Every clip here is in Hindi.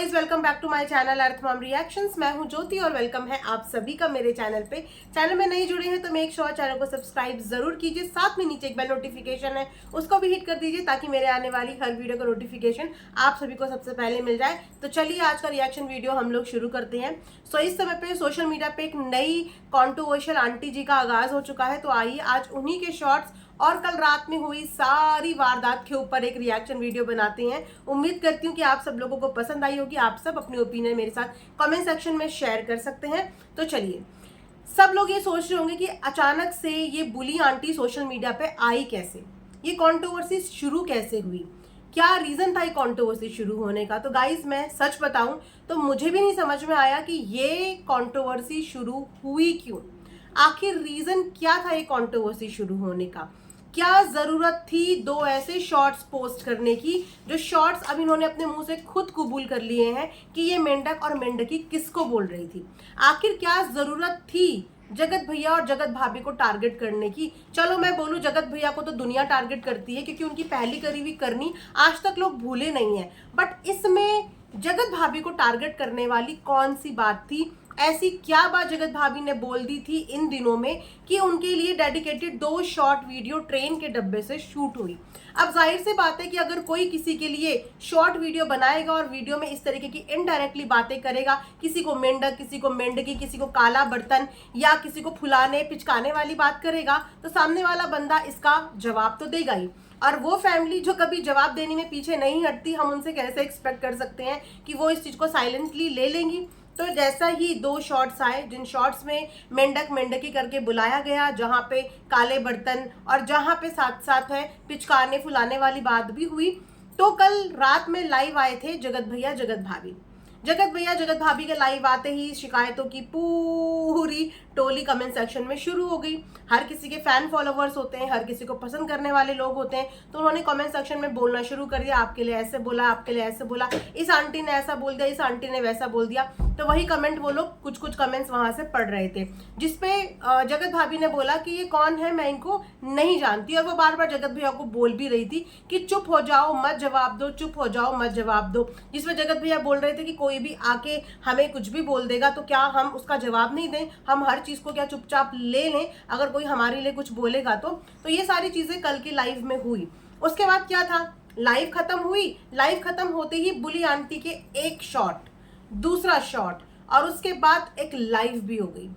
Guys, welcome back to my channel Earth Mom Reactions. मैं हूं ज्योति और वेलकम है आप सभी का मेरे चैनल पे। चैनल में नहीं जुड़े हैं तो मेक श्योर चैनल को सब्सक्राइब जरूर कीजिए। साथ में नीचे एक बेल नोटिफिकेशन है, उसको भी हिट कर दीजिए ताकि मेरे आने वाली हर वीडियो का नोटिफिकेशन आप सभी को सबसे पहले मिल जाए। तो चलिए आज का रिएक्शन वीडियो हम लोग शुरू करते हैं। इस समय पे सोशल मीडिया पे एक नई कॉन्ट्रोवर्शियल आंटी जी का आगाज हो चुका है। तो आइए आज उन्हीं के शॉर्ट्स और कल रात में हुई सारी वारदात के ऊपर एक रिएक्शन वीडियो बनाते हैं। उम्मीद करती हूँ कि आप सब लोगों को पसंद आई होगी। आप सब अपनी ओपिनियन मेरे साथ कमेंट सेक्शन में शेयर कर सकते हैं। तो चलिए, सब लोग ये सोच रहे होंगे कि अचानक से ये बुली आंटी सोशल मीडिया पे आई कैसे, ये कंट्रोवर्सी शुरू कैसे हुई, क्या रीजन था ये कंट्रोवर्सी शुरू होने का। तो गाइज, मैं सच बताऊं तो मुझे भी नहीं समझ में आया कि ये कंट्रोवर्सी शुरू हुई क्यों, आखिर रीजन क्या था ये कंट्रोवर्सी शुरू होने का। क्या जरूरत थी दो ऐसे शॉर्ट्स पोस्ट करने की, जो शॉर्ट्स अब इन्होंने अपने मुंह से खुद कबूल कर लिए हैं कि ये मेंढक और मेंढकी किसको बोल रही थी। आखिर क्या जरूरत थी जगत भैया और जगत भाभी को टारगेट करने की। चलो मैं बोलूं, जगत भैया को तो दुनिया टारगेट करती है क्योंकि उनकी पहली करी हुई करनी आज तक लोग भूले नहीं है। बट इसमें जगत भाभी को टारगेट करने वाली कौन सी बात थी, ऐसी क्या बात जगत भाभी ने बोल दी थी इन दिनों में कि उनके लिए डेडिकेटेड 2 शॉर्ट वीडियो ट्रेन के डब्बे से शूट हुई। अब जाहिर सी बात है कि अगर कोई किसी के लिए शॉर्ट वीडियो बनाएगा और वीडियो में इस तरीके की इनडायरेक्टली बातें करेगा, किसी को मेंढक, किसी को मेंढकी, किसी को काला बर्तन या किसी को फुलाने पिचकाने वाली बात करेगा, तो सामने वाला बंदा इसका जवाब तो देगा ही। और वो फैमिली जो कभी जवाब देने में पीछे नहीं हटती, हम उनसे कैसे एक्सपेक्ट कर सकते हैं कि वो इस चीज को साइलेंटली ले लेंगी। तो जैसा ही 2 शॉर्ट्स आए, जिन शॉर्ट्स में मेंढक मेंढकी करके बुलाया गया, जहां पे काले बर्तन और जहां पे साथ साथ है पिचकाने फुलाने वाली बात भी हुई। तो कल रात में लाइव आए थे जगत भैया जगत भाभी। जगत भैया जगत भाभी के लाइव आते ही शिकायतों की पूरी टोली कमेंट सेक्शन में शुरू हो गई। हर किसी के फैन फॉलोवर्स होते हैं, हर किसी को पसंद करने वाले लोग होते हैं। तो उन्होंने कमेंट सेक्शन में बोलना शुरू कर दिया, आपके लिए ऐसे बोला, आपके लिए ऐसे बोला, इस आंटी ने ऐसा बोल दिया, इस आंटी ने वैसा बोल दिया। तो वही कमेंट वो लोग कुछ कुछ कमेंट्स वहां से पढ़ रहे थे, जिसपे जगत भाभी ने बोला कि ये कौन है, मैं इनको नहीं जानती। और वो बार बार जगत भैया को बोल भी रही थी कि चुप हो जाओ मत जवाब दो, चुप हो जाओ मत जवाब दो। जिसमें जगत भैया बोल रहे थे कि कोई भी आके हमें कुछ भी बोल देगा तो क्या हम उसका जवाब नहीं दें, हम हर चीज को क्या चुपचाप ले लें अगर कोई हमारे लिए कुछ बोलेगा तो ये सारी चीजें कल की लाइव में हुई। उसके बाद क्या था, लाइव खत्म हुई। लाइव खत्म होते ही बुली आंटी के एक शॉट, दूसरा शॉट और उसके बाद एक लाइव भी हो गई।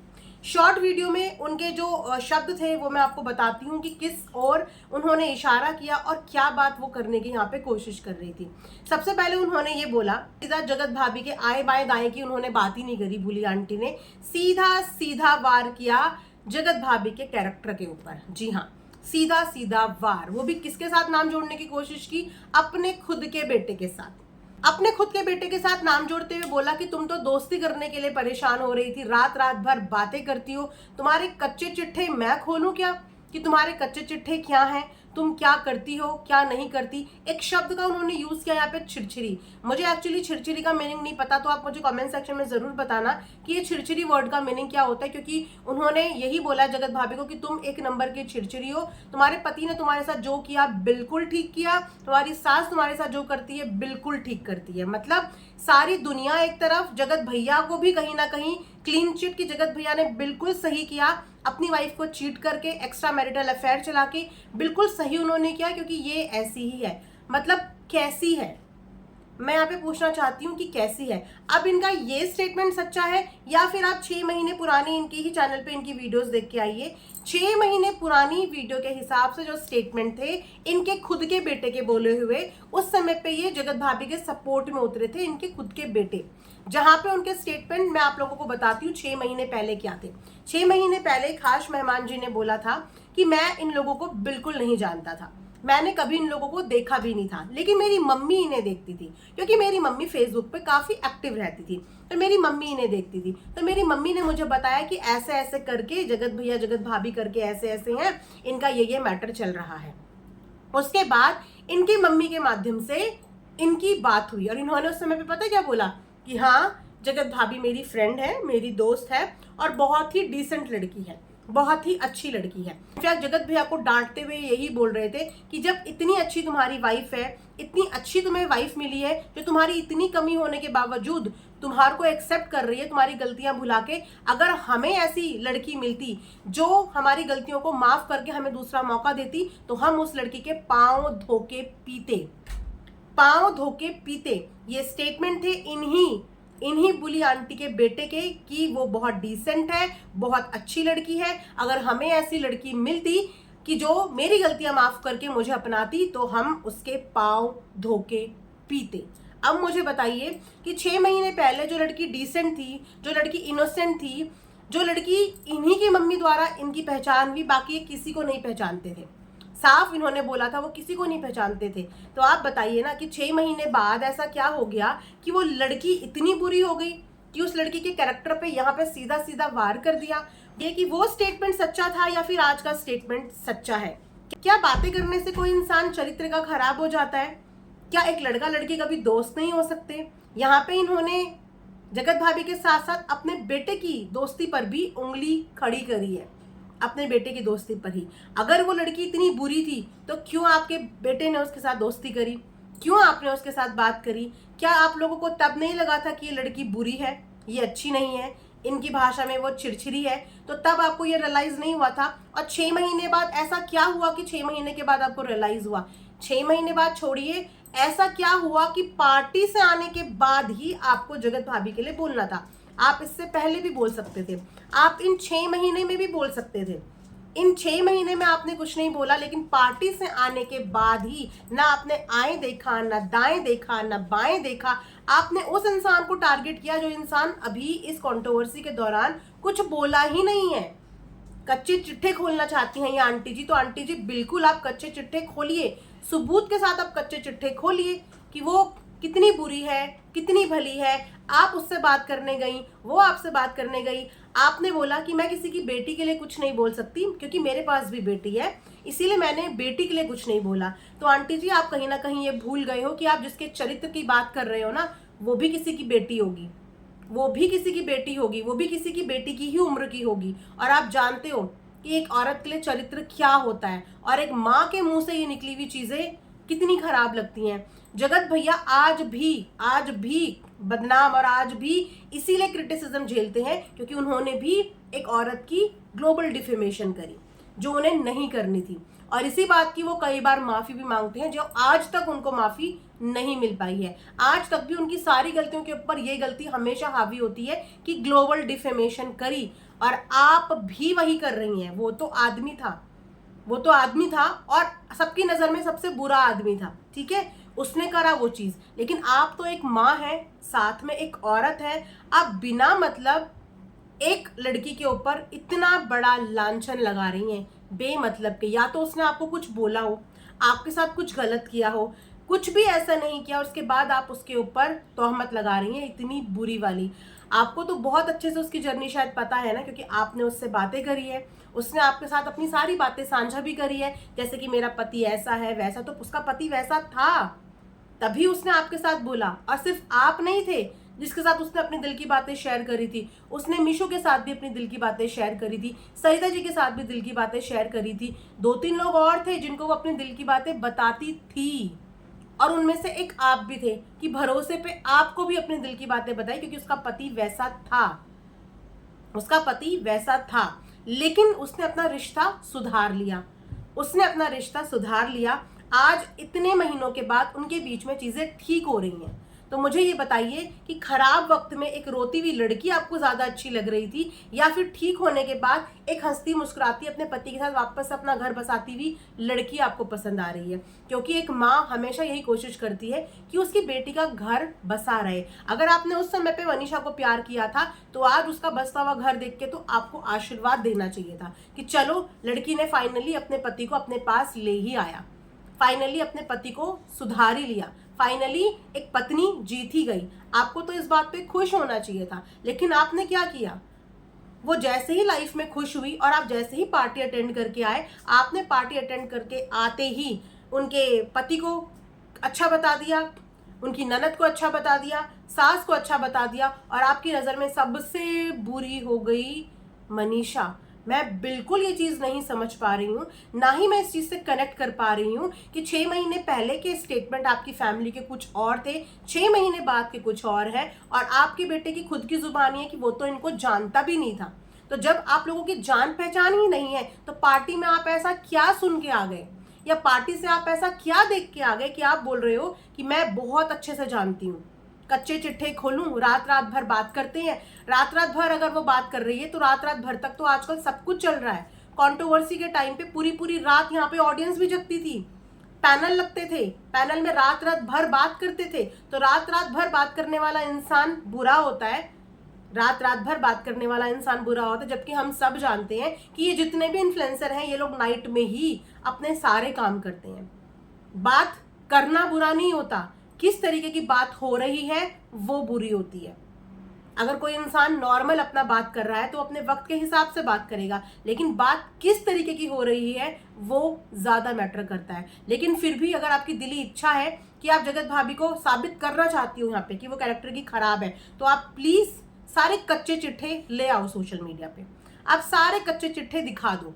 शॉर्ट वीडियो में उनके जो शब्द थे वो मैं आपको बताती हूँ कि किस और उन्होंने इशारा किया और क्या बात वो करने की यहाँ पे कोशिश कर रही थी। सबसे पहले उन्होंने ये बोला, सीधा जगत भाभी के आए बाएं दाएं की उन्होंने बात ही नहीं करी। बुली आंटी ने सीधा सीधा वार किया जगत भाभी के कैरेक्टर के ऊपर। जी हाँ, सीधा सीधा वार, वो भी किसके साथ नाम जोड़ने की कोशिश की, अपने खुद के बेटे के साथ। अपने खुद के बेटे के साथ नाम जोड़ते हुए बोला कि तुम तो दोस्ती करने के लिए परेशान हो रही थी, रात रात भर बातें करती हो, तुम्हारे कच्चे चिट्ठे मैं खोलूं क्या कि तुम्हारे कच्चे चिट्ठे क्या हैं, तुम क्या करती हो क्या नहीं करती। एक शब्द का उन्होंने यूज किया यहाँ पे, छिरछिरी। मुझे एक्चुअली छिरछिरी का मीनिंग नहीं पता, तो आप मुझे कमेंट सेक्शन में जरूर बताना कि ये छिरछिरी वर्ड का मीनिंग क्या होता है, क्योंकि उन्होंने यही बोला जगत भाभी को कि तुम एक नंबर की छिरछिरी हो, तुम्हारे पति ने तुम्हारे साथ जो किया बिल्कुल ठीक किया, तुम्हारी सास तुम्हारे साथ जो करती है बिल्कुल ठीक करती है। मतलब सारी दुनिया एक तरफ, जगत भैया को भी कहीं ना कहीं क्लीन चिट की जगत भैया ने बिल्कुल सही किया, अपनी वाइफ को चीट करके एक्स्ट्रा मैरिटल अफेयर चला के बिल्कुल सही उन्होंने किया, क्योंकि ये ऐसी ही है। मतलब कैसी है, मैं यहाँ पे पूछना चाहती हूँ कि कैसी है। अब इनका ये स्टेटमेंट सच्चा है या फिर आप 6 महीने पुरानी इनकी ही चैनल पे इनकी वीडियोस देख के आइए। 6 महीने पुरानी वीडियो के हिसाब से जो स्टेटमेंट थे इनके खुद के बेटे के बोले हुए, उस समय पे ये जगत भाभी के सपोर्ट में उतरे थे इनके खुद के बेटे। जहां पे उनके स्टेटमेंट मैं आप लोगों को बताती हूँ 6 महीने पहले क्या थे। 6 महीने पहले खास मेहमान जी ने बोला था कि मैं इन लोगों को बिल्कुल नहीं जानता था, मैंने कभी इन लोगों को देखा भी नहीं था, लेकिन मेरी मम्मी इन्हें देखती थी क्योंकि मेरी मम्मी फेसबुक पे काफी एक्टिव रहती थी, तो मेरी मम्मी इन्हें देखती थी। तो मेरी मम्मी ने मुझे बताया कि ऐसे ऐसे करके जगत भैया जगत भाभी करके ऐसे ऐसे हैं, इनका ये मैटर चल रहा है। उसके बाद इनकी मम्मी के माध्यम से इनकी बात हुई और इन्होंने उस समय पे पता क्या बोला कि हाँ, जगत भाभी मेरी फ्रेंड है, मेरी दोस्त है और बहुत ही डिसेंट लड़की है। बहुत ही अच्छी लड़की है। इनफैक्ट जगत भैया को डांटते हुए यही बोल रहे थे कि जब इतनी अच्छी तुम्हारी वाइफ है, इतनी अच्छी तुम्हें वाइफ मिली है जो तुम्हारी इतनी कमी होने के बावजूद तुम्हारे को एक्सेप्ट कर रही है, तुम्हारी गलतियां भुला के, अगर हमें ऐसी लड़की मिलती जो हमारी गलतियों को माफ करके हमें दूसरा मौका देती तो हम उस लड़की के पांव धो के पीते, पांव धो के पीते। ये स्टेटमेंट थे इन्हीं बुली आंटी के बेटे के कि वो बहुत डिसेंट है, बहुत अच्छी लड़की है, अगर हमें ऐसी लड़की मिलती कि जो मेरी गलतियां माफ करके मुझे अपनाती तो हम उसके पांव धो के पीते। अब मुझे बताइए कि 6 महीने पहले जो लड़की डिसेंट थी, जो लड़की इनोसेंट थी, जो लड़की इन्हीं की मम्मी द्वारा इनकी पहचान हुई, बाकी किसी को नहीं पहचानते थे, साफ इन्होंने बोला था वो किसी को नहीं पहचानते थे। तो आप बताइए ना कि 6 महीने बाद ऐसा क्या हो गया कि वो लड़की इतनी बुरी हो गई कि उस लड़की के कैरेक्टर पे यहाँ पे सीधा सीधा वार कर दिया। ये कि वो स्टेटमेंट सच्चा था या फिर आज का स्टेटमेंट सच्चा है? क्या बातें करने से कोई इंसान चरित्र का खराब हो जाता है? क्या एक लड़का लड़की कभी दोस्त नहीं हो सकते? यहाँ पे इन्होंने जगत भाभी के साथ साथ अपने बेटे की दोस्ती पर भी उंगली खड़ी करी है, अपने बेटे की दोस्ती पर ही। अगर वो लड़की इतनी बुरी थी तो क्यों आपके बेटे ने उसके साथ दोस्ती करी, क्यों आपने उसके साथ बात करी? क्या आप लोगों को तब नहीं लगा था कि ये लड़की बुरी है, ये अच्छी नहीं है, इनकी भाषा में वो चिड़चिड़ी है, तो तब आपको ये रियलाइज नहीं हुआ था? और 6 महीने बाद ऐसा क्या हुआ कि 6 महीने के बाद आपको रियलाइज हुआ? 6 महीने बाद छोड़िए, ऐसा क्या हुआ कि पार्टी से आने के बाद ही आपको जगत भाभी के लिए बोलना था? आप इससे पहले भी बोल सकते थे, आप इन 6 महीने में भी बोल सकते थे। इन 6 महीने में आपने कुछ नहीं बोला, लेकिन पार्टी से आने के बाद ही ना आपने आए देखा, ना दाएं देखा, ना बाएं देखा। आपने उस इंसान को टारगेट किया जो इंसान अभी इस कंट्रोवर्सी के दौरान कुछ बोला ही नहीं है। कच्चे चिट्ठे खोलना चाहती हैं ये आंटी जी, तो आंटी जी बिल्कुल आप कच्चे चिट्ठे खोलिए, सबूत के साथ आप कच्चे चिट्ठे खोलिए कि वो कितनी बुरी है, कितनी भली है। आप उससे बात करने गई, वो आपसे बात करने गई, आपने बोला कि मैं किसी की बेटी के लिए कुछ नहीं बोल सकती क्योंकि मेरे पास भी बेटी है, इसीलिए मैंने बेटी के लिए कुछ नहीं बोला। तो आंटी जी आप कहीं ना कहीं ये भूल गए हो कि आप जिसके चरित्र की बात कर रहे हो ना, वो भी किसी की बेटी होगी, वो भी किसी की बेटी होगी, वो भी किसी की बेटी की ही उम्र की होगी। और आप जानते हो कि एक औरत के लिए चरित्र क्या होता है, और एक माँ के मुंह से ये निकली हुई चीजें कितनी खराब लगती हैं। जगत भैया आज भी बदनाम और आज भी इसीलिए क्रिटिसिज्म झेलते हैं क्योंकि उन्होंने भी एक औरत की ग्लोबल डिफेमेशन करी जो उन्हें नहीं करनी थी, और इसी बात की वो कई बार माफी भी मांगते हैं जो आज तक उनको माफी नहीं मिल पाई है। आज तक भी उनकी सारी गलतियों के ऊपर ये गलती हमेशा हावी होती है कि ग्लोबल डिफेमेशन करी, और आप भी वही कर रही हैं। वो तो आदमी था और सबकी नजर में सबसे बुरा आदमी था, ठीक है, उसने करा वो चीज, लेकिन आप तो एक माँ है, साथ में एक औरत है, आप बिना मतलब एक लड़की के ऊपर इतना बड़ा लांछन लगा रही हैं बेमतलब के। या तो उसने आपको कुछ बोला हो, आपके साथ कुछ गलत किया हो, कुछ भी ऐसा नहीं किया, उसके बाद आप उसके ऊपर तोहमत लगा रही हैं इतनी बुरी वाली। आपको तो बहुत अच्छे से उसकी जर्नी शायद पता है ना, क्योंकि आपने उससे बातें करी है, उसने आपके साथ अपनी सारी बातें साझा भी करी है, जैसे कि मेरा पति ऐसा है वैसा, तो उसका पति वैसा था तभी उसने आपके साथ बोला। और सिर्फ आप नहीं थे जिसके साथ उसने अपनी दिल की बातें शेयर करी थी, उसने मीशू के साथ भी अपनी दिल की बातें शेयर करी थी, सरिता जी के साथ भी दिल की बातें शेयर करी थी, 2-3 लोग और थे जिनको वो अपनी दिल की बातें बताती थी, और उनमें से एक आप भी थे कि भरोसे पे आपको भी अपनी दिल की बातें बताई क्योंकि उसका पति वैसा था। लेकिन उसने अपना रिश्ता सुधार लिया। आज इतने महीनों के बाद उनके बीच में चीजें ठीक हो रही हैं। तो मुझे ये बताइए कि खराब वक्त में एक रोती हुई लड़की आपको ज्यादा अच्छी लग रही थी, या फिर ठीक होने के बाद एक हंसती मुस्कुराती अपने पति के साथ वापस अपना घर बसाती हुई लड़की आपको पसंद आ रही है? क्योंकि एक माँ हमेशा यही कोशिश करती है कि उसकी बेटी का घर बसा रहे। अगर आपने उस समय पे वनीशा को प्यार किया था तो आज उसका बसता हुआ घर देख के तो आपको आशीर्वाद देना चाहिए था कि चलो लड़की ने फाइनली अपने पति को अपने पास ले ही आया, फाइनली अपने पति को सुधार ही लिया, फाइनली एक पत्नी जीत ही गई। आपको तो इस बात पे खुश होना चाहिए था, लेकिन आपने क्या किया? वो जैसे ही लाइफ में खुश हुई और आप जैसे ही पार्टी अटेंड करके आए, आपने पार्टी अटेंड करके आते ही उनके पति को अच्छा बता दिया, उनकी ननद को अच्छा बता दिया, सास को अच्छा बता दिया, और आपकी नज़र में सबसे बुरी हो गई मनीषा। मैं बिल्कुल ये चीज नहीं समझ पा रही हूँ, ना ही मैं इस चीज से कनेक्ट कर पा रही हूँ कि 6 महीने पहले के स्टेटमेंट आपकी फैमिली के कुछ और थे, 6 महीने बाद के कुछ और है, और आपके बेटे की खुद की जुबानी है कि वो तो इनको जानता भी नहीं था। तो जब आप लोगों की जान पहचान ही नहीं है तो पार्टी में आप ऐसा क्या सुन के आ गए, या पार्टी से आप ऐसा क्या देख के आ गए कि आप बोल रहे हो कि मैं बहुत अच्छे से जानती हूँ। कच्चे चिट्ठे खोलूं, रात रात भर बात करते हैं, रात रात भर अगर वो बात कर रही है तो रात रात भर तक तो आजकल सब कुछ चल रहा है। कंट्रोवर्सी के टाइम पे पूरी पूरी रात यहाँ पे ऑडियंस भी जगती थी, पैनल लगते थे, पैनल में रात रात भर बात करते थे। तो रात रात भर बात करने वाला इंसान बुरा होता है, रात रात भर बात करने वाला इंसान बुरा होता है, जबकि हम सब जानते हैं कि ये जितने भी इन्फ्लुएंसर हैं ये लोग नाइट में ही अपने सारे काम करते हैं। बात करना बुरा नहीं होता, किस तरीके की बात हो रही है वो बुरी होती है। अगर कोई इंसान नॉर्मल अपना बात कर रहा है तो अपने वक्त के हिसाब से बात करेगा, लेकिन बात किस तरीके की हो रही है वो ज्यादा मैटर करता है। लेकिन फिर भी अगर आपकी दिली इच्छा है कि आप जगत भाभी को साबित करना चाहती हो यहाँ पे कि वो कैरेक्टर की खराब है, तो आप प्लीज सारे कच्चे चिट्ठे ले आओ सोशल मीडिया पे, आप सारे कच्चे चिट्ठे दिखा दो।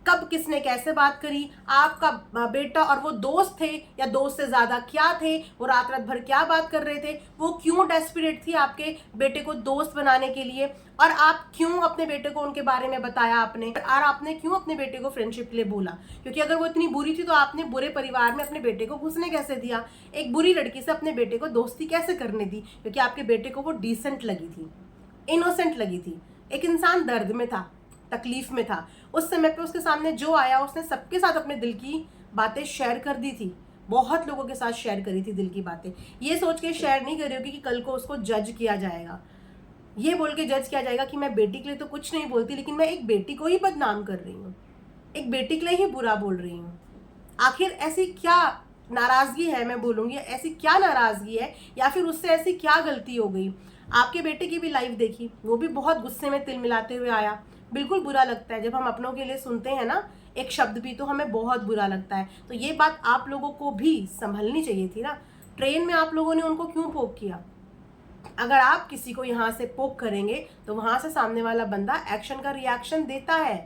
कब किसने कैसे बात करी, आपका बेटा और वो दोस्त थे या दोस्त से ज्यादा क्या थे, वो रात रात भर क्या बात कर रहे थे, वो क्यों डेस्परेट थी आपके बेटे को दोस्त बनाने के लिए, और आप क्यों अपने बेटे को उनके बारे में बताया आपने, और आपने क्यों अपने बेटे को फ्रेंडशिप के लिए बोला। क्योंकि अगर वो इतनी बुरी थी तो आपने बुरे परिवार में अपने बेटे को घुसने कैसे दिया, एक बुरी लड़की से अपने बेटे को दोस्ती कैसे करने दी, क्योंकि आपके बेटे को वो डिसेंट लगी थी, इनोसेंट लगी थी। एक इंसान दर्द में था, तकलीफ में था, उस समय पे उसके सामने जो आया उसने सबके साथ अपने दिल की बातें शेयर कर दी थी, बहुत लोगों के साथ शेयर करी थी दिल की बातें। ये सोच के शेयर नहीं करी होगी कि कल को उसको जज किया जाएगा, ये बोल के जज किया जाएगा कि मैं बेटी के लिए तो कुछ नहीं बोलती लेकिन मैं एक बेटी को ही बदनाम कर रही हूँ, एक बेटी के लिए ही बुरा बोल रही हूँ। आखिर ऐसी क्या नाराजगी है, मैं बोलूंगी ऐसी क्या नाराजगी है, या फिर उससे ऐसी क्या गलती हो गई। आपके बेटे की भी लाइफ देखी, वो भी बहुत गुस्से में तिल मिलाते हुए आया। बिल्कुल बुरा लगता है जब हम अपनों के लिए सुनते हैं ना एक शब्द भी, तो हमें बहुत बुरा लगता है। तो ये बात आप लोगों को भी संभलनी चाहिए थी ना। ट्रेन में आप लोगों ने उनको क्यों पोक किया। अगर आप किसी को यहाँ से पोक करेंगे तो वहां से सामने वाला बंदा एक्शन का रिएक्शन देता है।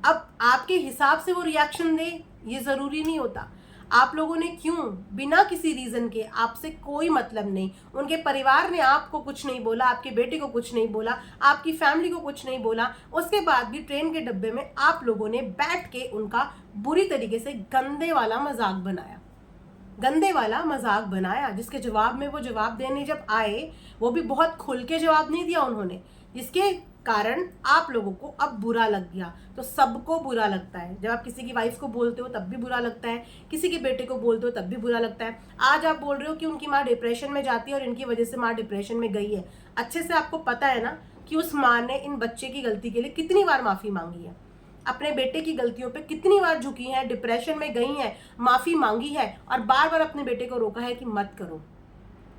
अब आपके हिसाब से वो रिएक्शन दे ये जरूरी नहीं होता। आप लोगों ने क्यों बिना किसी रीजन के, आपसे कोई मतलब नहीं, उनके परिवार ने आपको कुछ नहीं बोला, आपके बेटे को कुछ नहीं बोला, आपकी फैमिली को कुछ नहीं बोला, उसके बाद भी ट्रेन के डब्बे में आप लोगों ने बैठ के उनका बुरी तरीके से गंदे वाला मजाक बनाया, गंदे वाला मजाक बनाया, जिसके जवाब में वो जवाब देने जब आए वो भी बहुत खुल के जवाब नहीं दिया उन्होंने, जिसके कारण आप लोगों को अब बुरा लग गया। तो सबको बुरा लगता है, जब आप किसी की वाइफ को बोलते हो तब भी बुरा लगता है, किसी के बेटे को बोलते हो तब भी बुरा लगता है। आज आप बोल रहे हो कि उनकी माँ डिप्रेशन में जाती है और इनकी वजह से माँ डिप्रेशन में गई है। अच्छे से आपको पता है ना कि उस माँ ने इन बच्चे की गलती के लिए कितनी बार माफी मांगी है, अपने बेटे की गलतियों पे कितनी बार झुकी हैं, डिप्रेशन में गई हैं, माफी मांगी है, और बार बार अपने बेटे को रोका है कि मत करो,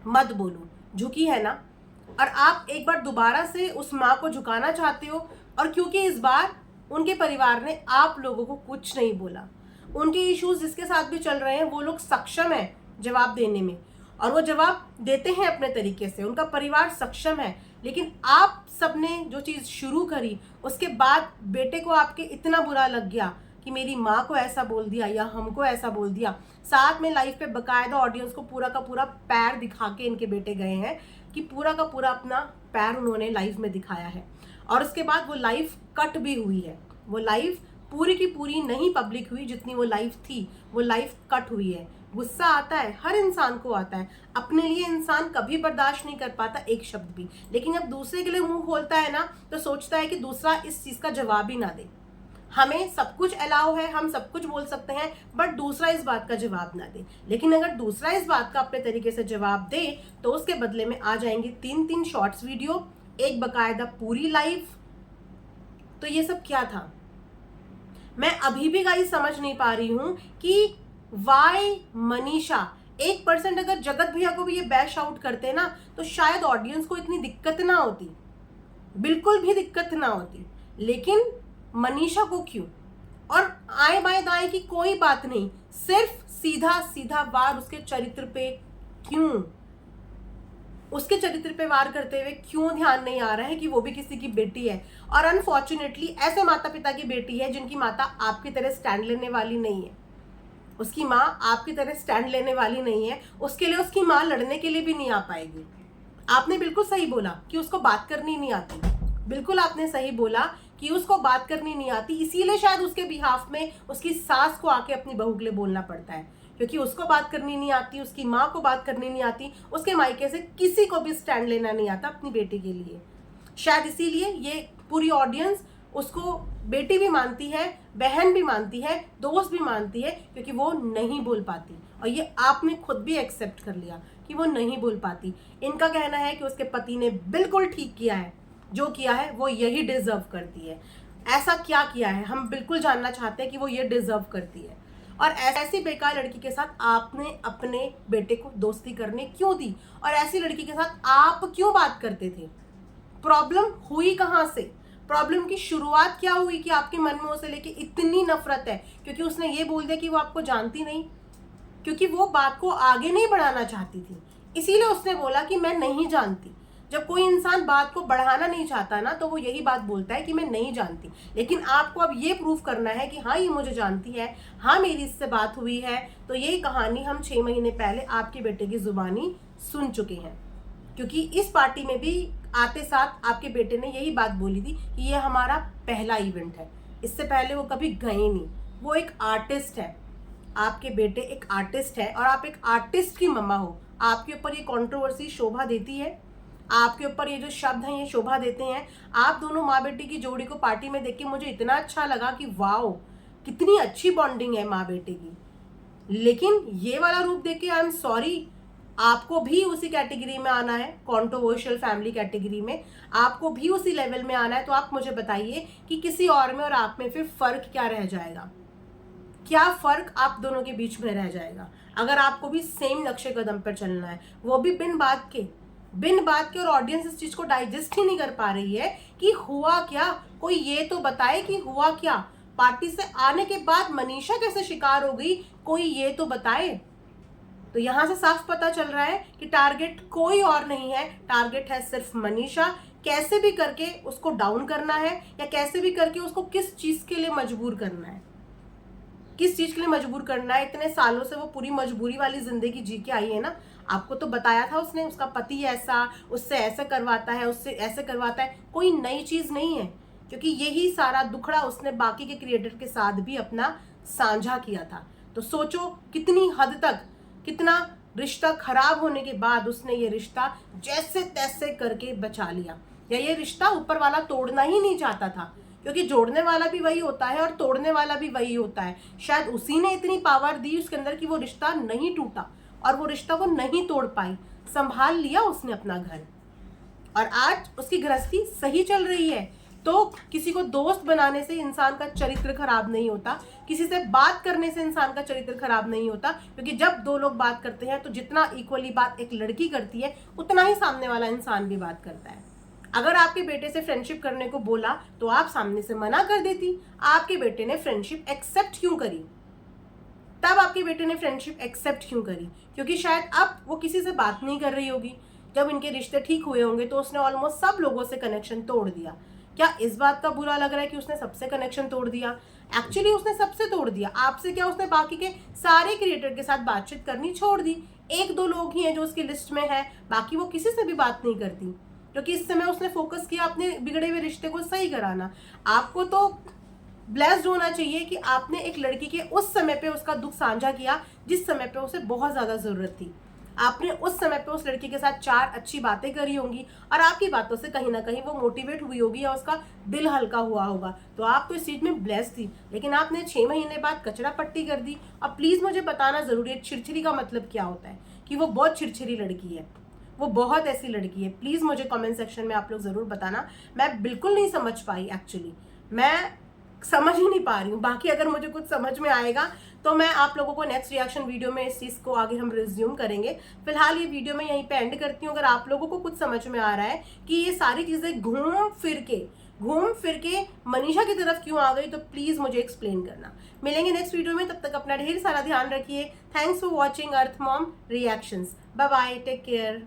मत बोलो, झुकी है ना। और आप एक बार दोबारा से उस माँ को झुकाना चाहते हो, और क्योंकि इस बार उनके परिवार ने आप लोगों को कुछ नहीं बोला, उनके इश्यूज जिसके साथ भी चल रहे हैं वो लोग सक्षम है जवाब देने में, और वो जवाब देते हैं अपने तरीके से, उनका परिवार सक्षम है। लेकिन आप सबने जो चीज शुरू करी उसके बाद बेटे को आपके इतना बुरा लग गया कि मेरी माँ को ऐसा बोल दिया या हमको ऐसा बोल दिया। साथ में लाइफ पे बकायदा ऑडियंस को पूरा का पूरा पैर दिखा के इनके बेटे गए हैं कि पूरा का पूरा अपना पैर उन्होंने लाइव में दिखाया है, और उसके बाद वो लाइव कट भी हुई है। वो लाइव पूरी की पूरी नहीं पब्लिक हुई, जितनी वो लाइव थी वो लाइव कट हुई है। गुस्सा आता है, हर इंसान को आता है, अपने लिए इंसान कभी बर्दाश्त नहीं कर पाता एक शब्द भी, लेकिन जब दूसरे के लिए मुंह खोलता है ना तो सोचता है कि दूसरा इस चीज का जवाब ही ना दे। हमें सब कुछ अलाउ है, हम सब कुछ बोल सकते हैं, बट दूसरा इस बात का जवाब ना दे। लेकिन अगर दूसरा इस बात का अपने तरीके से जवाब दे तो उसके बदले में आ जाएंगी 3-3 शॉर्ट्स वीडियो, एक बकायदा पूरी लाइव। तो ये सब क्या था, मैं अभी भी गाइस समझ नहीं पा रही हूं कि वाई मनीषा 1% अगर जगत भैया को भी ये बैश आउट करते ना तो शायद ऑडियंस को इतनी दिक्कत ना होती, बिल्कुल भी दिक्कत ना होती। लेकिन मनीषा को क्यों, और आए बाएं दाएं की कोई बात नहीं, सिर्फ सीधा सीधा वार उसके चरित्र पे क्यों। उसके चरित्र पे वार करते हुए क्यों ध्यान नहीं आ रहा है कि वो भी किसी की बेटी है, और अनफॉर्चुनेटली ऐसे माता पिता की बेटी है जिनकी माता आपकी तरह स्टैंड लेने वाली नहीं है। उसकी माँ आपकी तरह स्टैंड लेने वाली नहीं है, उसके लिए उसकी माँ लड़ने के लिए भी नहीं आ पाएगी। आपने बिल्कुल सही बोला कि उसको बात करनी नहीं आती, बिल्कुल आपने सही बोला कि उसको बात करनी नहीं आती, इसीलिए शायद उसके बिहाफ में उसकी सास को आके अपनी बहू के लिए बोलना पड़ता है, क्योंकि उसको बात करनी नहीं आती, उसकी माँ को बात करनी नहीं आती, उसके मायके से किसी को भी स्टैंड लेना नहीं आता अपनी बेटी के लिए। शायद इसीलिए ये पूरी ऑडियंस उसको बेटी भी मानती है, बहन भी मानती है, दोस्त भी मानती है, क्योंकि वो नहीं बोल पाती, और ये आपने खुद भी एक्सेप्ट कर लिया कि वो नहीं बोल पाती। इनका कहना है कि उसके पति ने बिल्कुल ठीक किया है, जो किया है वो यही डिजर्व करती है। ऐसा क्या किया है, हम बिल्कुल जानना चाहते हैं कि वो ये डिजर्व करती है। और ऐसी बेकार लड़की के साथ आपने अपने बेटे को दोस्ती करने क्यों दी, और ऐसी लड़की के साथ आप क्यों बात करते थे? प्रॉब्लम हुई कहाँ से? प्रॉब्लम की शुरुआत क्या हुई कि आपके मन में उसे लेके इतनी नफरत है? क्योंकि उसने ये बोल दिया कि वो आपको जानती नहीं, क्योंकि वो बात को आगे नहीं बढ़ाना चाहती थी, इसीलिए उसने बोला कि मैं नहीं जानती। जब कोई इंसान बात को बढ़ाना नहीं चाहता ना, तो वो यही बात बोलता है कि मैं नहीं जानती। लेकिन आपको अब ये प्रूव करना है कि हाँ, ये मुझे जानती है, हाँ मेरी इससे बात हुई है। तो ये कहानी हम 6 महीने पहले आपके बेटे की जुबानी सुन चुके हैं, क्योंकि इस पार्टी में भी आते साथ आपके बेटे ने यही बात बोली थी कि ये हमारा पहला इवेंट है, इससे पहले वो कभी गए नहीं। वो एक आर्टिस्ट है, आपके बेटे एक आर्टिस्ट है, और आप एक आर्टिस्ट की मम्मा हो। आपके ऊपर ये कंट्रोवर्सी शोभा देती है, आपके ऊपर ये जो शब्द हैं ये शोभा देते हैं। आप दोनों माँ बेटी की जोड़ी को पार्टी में देख के मुझे इतना अच्छा लगा कि वाओ, कितनी अच्छी बॉन्डिंग है माँ बेटे की। लेकिन ये वाला रूप देख के आई एम सॉरी, आपको भी उसी कैटेगरी में आना है, कंट्रोवर्शियल फैमिली कैटेगरी में आपको भी उसी लेवल में आना है। तो आप मुझे बताइए कि किसी और में और आप में फिर फर्क क्या रह जाएगा? क्या फर्क आप दोनों के बीच में रह जाएगा अगर आपको भी सेम नक्शे कदम पर चलना है, वो भी बिन बात के। और ऑडियंस इस चीज को डाइजेस्ट ही नहीं कर पा रही है कि हुआ क्या। कोई ये तो बताए कि हुआ क्या, पार्टी से आने के बाद मनीषा कैसे शिकार हो गई, कोई ये तो बताए। तो यहां से साफ पता चल रहा है कि टारगेट कोई और नहीं है, टारगेट है सिर्फ मनीषा। कैसे भी करके उसको डाउन करना है, या कैसे भी करके उसको किस चीज के लिए मजबूर करना है, किस चीज के लिए मजबूर करना है। इतने सालों से वो पूरी मजबूरी वाली जिंदगी जी के आई है ना। आपको तो बताया था उसने, उसका पति ऐसा, उससे ऐसे करवाता है, उससे ऐसे करवाता है, कोई नई चीज नहीं है, क्योंकि यही सारा दुखड़ा उसने बाकी के क्रिएटर के साथ भी अपना साझा किया था। तो सोचो कितनी हद तक, कितना रिश्ता खराब होने के बाद उसने ये रिश्ता जैसे तैसे करके बचा लिया। या ये रिश्ता ऊपर वाला तोड़ना ही नहीं चाहता था, क्योंकि जोड़ने वाला भी वही होता है और तोड़ने वाला भी वही होता है। शायद उसी ने इतनी पावर दी उसके अंदर कि वो रिश्ता नहीं टूटा, और वो रिश्ता वो नहीं तोड़ पाई, संभाल लिया उसने अपना घर, और आज उसकी गृहस्थी सही चल रही है। तो किसी को दोस्त बनाने से इंसान का चरित्र खराब नहीं होता, किसी से बात करने से इंसान का चरित्र खराब नहीं होता, क्योंकि जब दो लोग बात करते हैं तो जितना इक्वली बात एक लड़की करती है उतना ही सामने वाला इंसान भी बात करता है। अगर आपके बेटे से फ्रेंडशिप करने को बोला तो आप सामने से मना कर देती, आपके बेटे ने फ्रेंडशिप एक्सेप्ट क्यों करी? तब आपके बेटे ने फ्रेंडशिप एक्सेप्ट क्यों करी? क्योंकि शायद अब वो किसी से बात नहीं कर रही होगी। जब इनके रिश्ते ठीक हुए होंगे तो उसने ऑलमोस्ट सब लोगों से कनेक्शन तोड़ दिया। क्या इस बात का बुरा लग रहा है कि उसने सबसे कनेक्शन तोड़ दिया? एक्चुअली उसने सबसे तोड़ दिया। आपसे क्या, उसने बाकी के सारे क्रिएटर के साथ बातचीत करनी छोड़ दी। 1-2 लोग ही हैं जो उसकी लिस्ट में है, बाकी वो किसी से भी बात नहीं करती, क्योंकि इस समय उसने फोकस किया अपने बिगड़े हुए रिश्ते को सही कराना। आपको तो ब्लेस्ड होना चाहिए कि आपने एक लड़की के उस समय पे उसका दुख साझा किया जिस समय पे उसे बहुत ज्यादा जरूरत थी। आपने उस समय पे उस लड़की के साथ 4 अच्छी बातें करी होंगी, और आपकी बातों से कहीं ना कहीं वो मोटिवेट हुई होगी या उसका दिल हल्का हुआ होगा। तो आप तो इस चीज में ब्लेस्ड थी, लेकिन आपने 6 महीने बाद कचरा पट्टी कर दी। अब प्लीज मुझे बताना जरूरी है, चिड़चिड़ी का मतलब क्या होता है, कि वो बहुत चिड़चिड़ी लड़की है, वो बहुत ऐसी लड़की है। प्लीज मुझे कमेंट सेक्शन में आप लोग जरूर बताना। मैं बिल्कुल नहीं समझ पाई, एक्चुअली मैं समझ ही नहीं पा रही हूँ। बाकी अगर मुझे कुछ समझ में आएगा तो मैं आप लोगों को नेक्स्ट रिएक्शन वीडियो में इस चीज को आगे हम रिज्यूम करेंगे। फिलहाल ये वीडियो मैं यहीं पे एंड करती हूँ। अगर आप लोगों को कुछ समझ में आ रहा है कि ये सारी चीजें घूम फिर के मनीषा की तरफ क्यों आ गई, तो प्लीज मुझे एक्सप्लेन करना। मिलेंगे नेक्स्ट वीडियो में, तब तक अपना ढेर सारा ध्यान रखिए। Thanks for watching Earth Mom Reactions. Bye bye, take care.